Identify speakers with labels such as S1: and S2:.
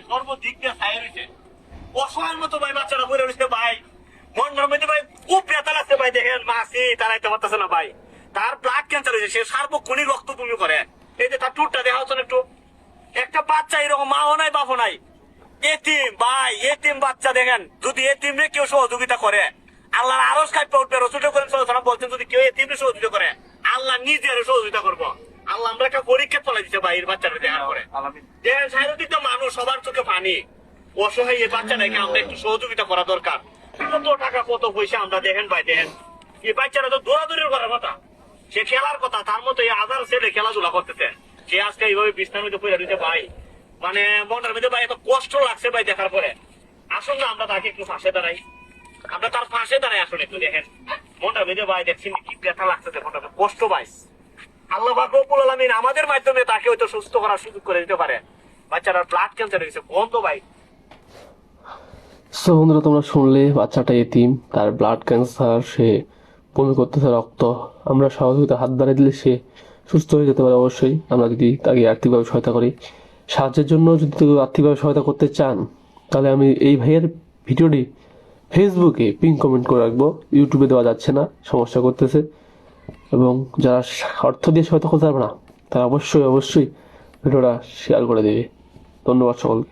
S1: সর্বদিক দিয়ে ছায়া রয়েছে, অসহায়ের মতো ভাই বাচ্চারা পড়ে রয়েছে ভাই। মন্ডার মধ্যে ভাই খুব ব্যথা লাগছে ভাই, দেখেন মাসি তারাইতে পারতেছে না ভাই, তার ব্লাড ক্যান্সার হয়েছে, সে সার্বক্ষণিক রক্ত বমি করে। এই যে তার টুটটা দেখা হচ্ছে না একটু, একটা বাচ্চা এরকম মাও নাই বাপও নাই, এতিম ভাই, এতিম বাচ্চা দেখেন। যদি এতিমরে কেউ সহযোগিতা করে, আল্লাহর আরো খাইপে উঠবে। রসুল করিম সাল্লাল্লাহু আলাইহি ওয়াসাল্লাম বলছেন, যদি কেউ এতিমরে সহযোগিতা করে, আল্লাহ নিজে আরো সহযোগিতা করবো। আল্লাহ আমরা একটা পরীক্ষা চলে দিচ্ছে ভাই, এর বাচ্চাটা দেখার পরে দেখেন সাইরোদিক মানুষ সবার চোখে পানি, অসহায় এই বাচ্চাটাকে আমরা একটু সহযোগিতা করা দরকার। কত টাকা কত পয়সা আমরা দেখেন ভাই, দেখেন এই বাচ্চাটা তো দৌড়াদৌড়ির করার কথা, সে খেলার কথা, তার মতো এই হাজার ছেলে খেলাধুলা করতেছে, সে আজকে এইভাবে বিছনার মধ্যে পড়ে রয়েছে ভাই। মানে মনটার মধ্যে ভাই এত কষ্ট লাগছে ভাই দেখার পরে। আসুন না আমরা তাকে একটু ফাঁসে দাঁড়াই, আমরা তার ফাঁসে দাঁড়াই। আসলে একটু দেখেন মনটার মধ্যে ভাই, দেখছি কি ব্যথা লাগছে, মনটা কষ্ট ভাই। আল্লাহ পাক রব্বুল আলামিন আমাদের মাধ্যমে তাকে হয়তো সুস্থ করার সুযোগ করে দিতে পারে। বাচ্চাটার ব্লাড ক্যান্সার হয়েছে, বন্ধ ভাই।
S2: সো বন্ধুরা, তোমরা শুনলে বাচ্চাটা এতিম, তার ব্লাড ক্যান্সার, সে বমি করতেছে রক্ত। আমরা সহযোগিতা হাত বাড়িয়ে দিলে সে সুস্থ হয়ে যেতে পারে অবশ্যই, আমরা যদি তাকে আর্থিকভাবে সহায়তা করি। সাহায্যের জন্য যদি কেউ আর্থিকভাবে সহায়তা করতে চান, তাহলে আমি এই ভাইয়ের ভিডিওটি ফেসবুকে পিন কমেন্ট করে রাখবো। ইউটিউবে দেওয়া যাচ্ছে না, সমস্যা করতেছে। এবং যারা অর্থ দিয়ে সহায়তা করতে পারবে না, তারা অবশ্যই ভিডিওটা শেয়ার করে দেবে। ধন্যবাদ সকলকে।